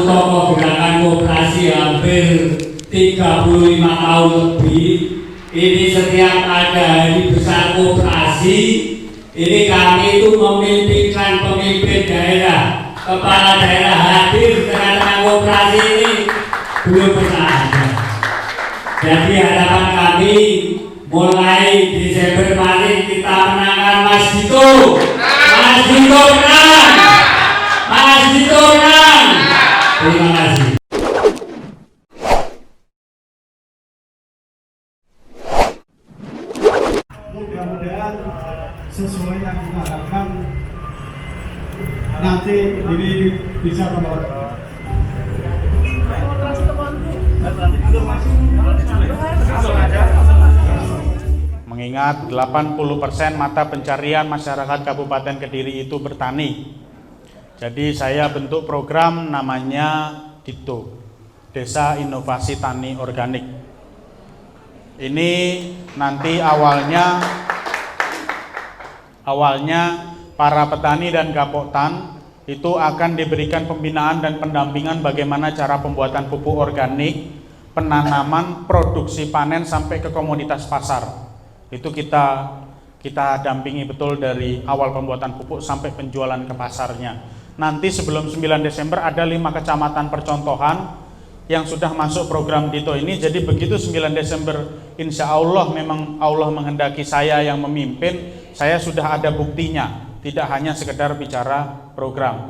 tokoh gerakan koperasi hampir 35 tahun lebih. Ini setiap ada hari besar koperasi, ini kami itu memimpikan pemimpin daerah, kepala daerah hadir di tengah-tengah koperasi ini belum pernah ada. Jadi harapan kami mulai Desember kemarin kita menangkan Mas Dito. Mas Dito menang. Mas Dito menang. Terima kasih. Mudah-mudahan sesuai yang kita harapkan nanti ini bisa kembali. Mengingat 80% mata pencarian masyarakat Kabupaten Kediri itu bertani. Jadi saya bentuk program namanya DITO, Desa Inovasi Tani Organik. Ini nanti awalnya para petani dan Gapoktan itu akan diberikan pembinaan dan pendampingan bagaimana cara pembuatan pupuk organik, penanaman, produksi panen sampai ke komoditas pasar. Itu kita dampingi betul dari awal pembuatan pupuk sampai penjualan ke pasarnya. Nanti sebelum 9 Desember ada 5 kecamatan percontohan yang sudah masuk program DITO ini. Jadi begitu 9 Desember insya Allah memang Allah menghendaki saya yang memimpin, saya sudah ada buktinya, tidak hanya sekedar bicara program.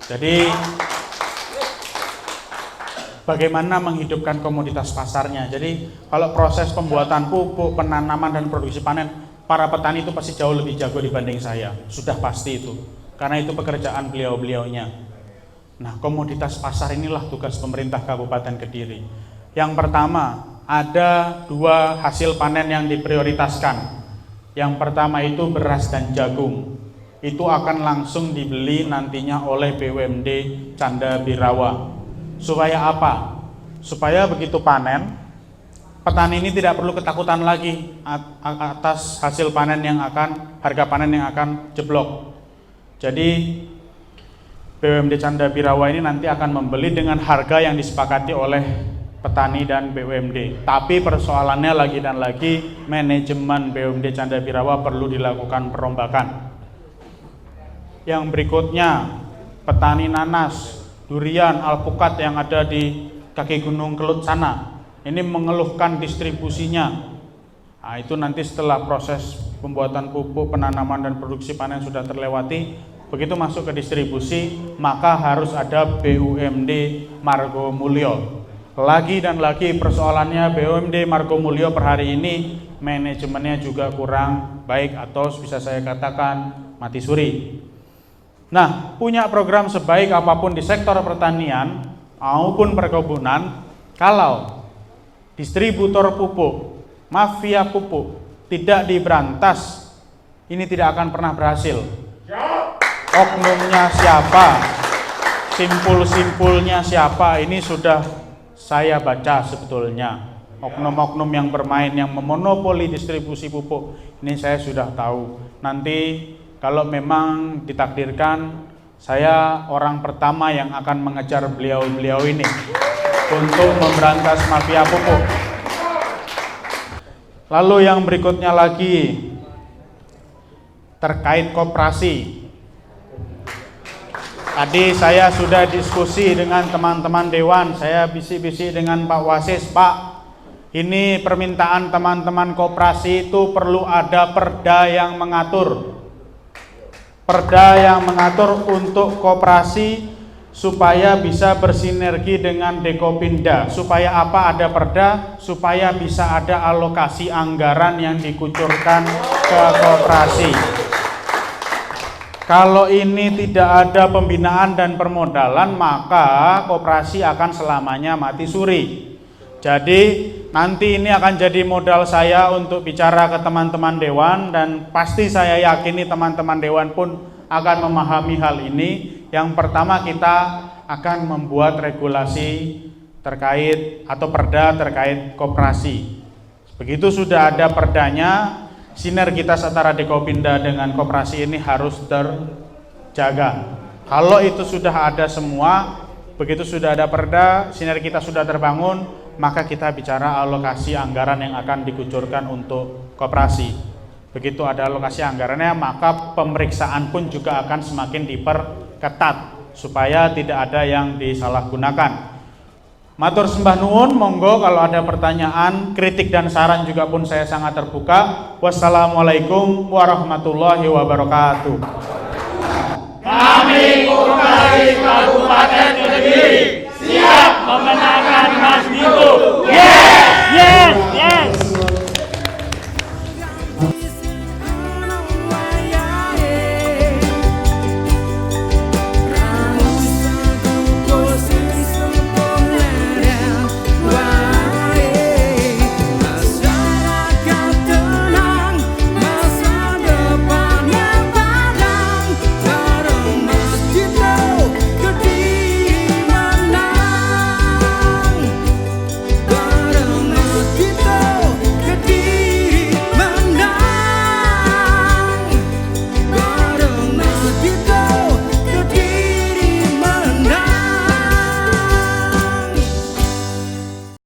Jadi bagaimana menghidupkan komoditas pasarnya. Jadi kalau proses pembuatan pupuk, penanaman dan produksi panen, para petani itu pasti jauh lebih jago dibanding saya. Sudah pasti itu. Karena itu pekerjaan beliau-beliaunya. Nah, komoditas pasar inilah tugas pemerintah Kabupaten Kediri. Yang pertama, ada 2 hasil panen yang diprioritaskan. Yang pertama itu beras dan jagung. Itu akan langsung dibeli nantinya oleh BUMD Canda Birawa. Supaya apa? Supaya begitu panen, petani ini tidak perlu ketakutan lagi atas hasil panen yang akan, harga panen yang akan jeblok. Jadi BUMD Canda Birawa ini nanti akan membeli dengan harga yang disepakati oleh petani dan BUMD. Tapi persoalannya lagi dan lagi, manajemen BUMD Canda Birawa perlu dilakukan perombakan. Yang berikutnya, petani nanas, durian, alpukat yang ada di kaki Gunung Kelut sana, ini mengeluhkan distribusinya. Nah, itu nanti setelah proses pembuatan pupuk, penanaman dan produksi panen sudah terlewati, begitu masuk ke distribusi, maka harus ada BUMD Margo Mulyo. Lagi dan lagi persoalannya BUMD Margo Mulyo per hari ini manajemennya juga kurang baik atau bisa saya katakan mati suri. Nah, punya program sebaik apapun di sektor pertanian maupun perkebunan, kalau distributor pupuk, mafia pupuk tidak diberantas, ini tidak akan pernah berhasil. Oknumnya siapa, simpul-simpulnya siapa, ini sudah saya baca sebetulnya. Oknum-oknum yang bermain, yang memonopoli distribusi pupuk, ini saya sudah tahu. Nanti kalau memang ditakdirkan, saya orang pertama yang akan mengejar beliau-beliau ini untuk memberantas mafia pupuk. Lalu yang berikutnya lagi terkait koperasi. Tadi saya sudah diskusi dengan teman-teman Dewan, saya bisik-bisik dengan Pak Wasis, Pak, ini permintaan teman-teman koperasi itu perlu ada perda yang mengatur. Perda yang mengatur untuk koperasi supaya bisa bersinergi dengan Dekopinda. Supaya apa ada perda? Supaya bisa ada alokasi anggaran yang dikucurkan ke koperasi. Kalau ini tidak ada pembinaan dan permodalan, maka koperasi akan selamanya mati suri. Jadi nanti ini akan jadi modal saya untuk bicara ke teman-teman Dewan, dan pasti saya yakini teman-teman Dewan pun akan memahami hal ini. Yang pertama, kita akan membuat regulasi terkait atau perda terkait koperasi. Begitu sudah ada perdanya, sinergitas antara Dekopinda dengan koperasi ini harus terjaga. Kalau itu sudah ada semua, begitu sudah ada perda, sinergitas sudah terbangun, maka kita bicara alokasi anggaran yang akan dikucurkan untuk koperasi. Begitu ada alokasi anggarannya, maka pemeriksaan pun juga akan semakin diperketat supaya tidak ada yang disalahgunakan. Matur sembah nuwun, monggo kalau ada pertanyaan, kritik dan saran juga pun saya sangat terbuka. Wassalamualaikum warahmatullahi wabarakatuh. Kami Koperasi Kabupaten